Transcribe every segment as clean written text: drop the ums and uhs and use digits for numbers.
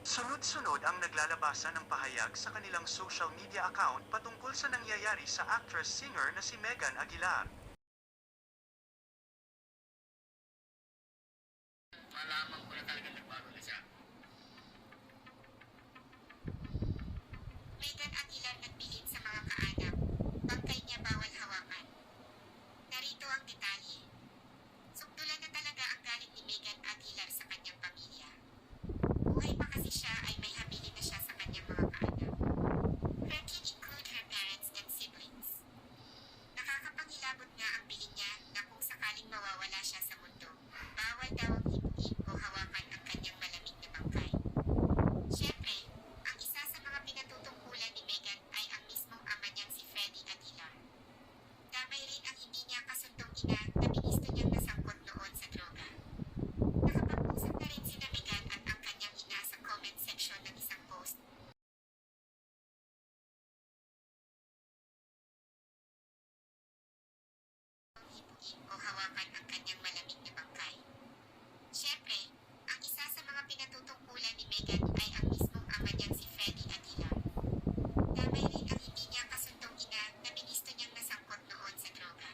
Sunod-sunod ang naglalabasan ng pahayag sa kanilang social media account patungkol sa nangyayari sa actress-singer na si Megan Aguilar. Malaman ko na talaga nagbago na siya. Megan Aguilar nagbilin sa mga kaanak. Bangkay niya bawal hawakan. Narito ang detalye. Sukdulan na talaga ang galit ni Megan Aguilar sa kanyang pamilya. Buhay pa kasi siya ay may habilin na siya sa kanyang mga kaanak. Her kin include her parents and siblings. Nakakapangilabot nga ang bilin niya na kung sakaling mawawala siya sa mundo, bawal daw ang hipuin o hawakan ang kanyang malamig na bangkay. Siyempre, ang isa sa mga pinatutungkulan ni Megan ay ang mismong ama niyang si Freddie Aguilar. Damay rin ang hindi niya kasundong ina na binisto niyang nasangkot noon sa droga. Nakapag-usap na rin sina Megan at ang kanyang ina sa comment section ng isang post. Hipuin o hawakan ang kanyang malamig na bangkay. Siyempre, ang isa sa mga pinatutungkulan ni Megan ay ang mismong ama niyang si Freddie Aguilar. Damay rin ang hindi niya kasundong ina na binisto niyang nasangkot noon sa droga.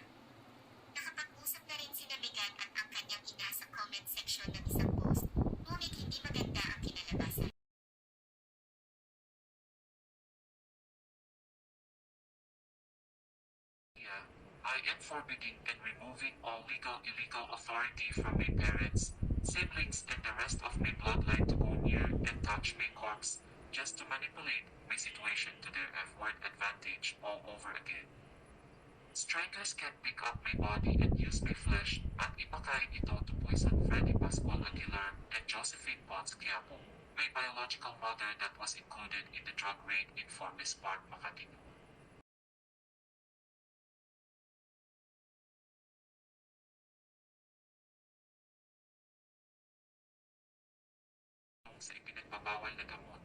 Nakapag-usap na rin sina Megan at ang kanyang ina sa comment section ng isang post, ngunit hindi maganda ang kinalabasan. I am forbidding and removing all illegal authority from my parents, siblings and the rest of my bloodline to go near and touch my corpse, just to manipulate my situation to their F-word advantage all over again. Strikers can pick up my body and use my flesh at ipakain ito to poison Freddie Pascual Aguilar and Josephine Pons Quiapo, my biological mother that was included in the drug raid in Forbes Park, Makati. Sa ipinagbabawal na gamot.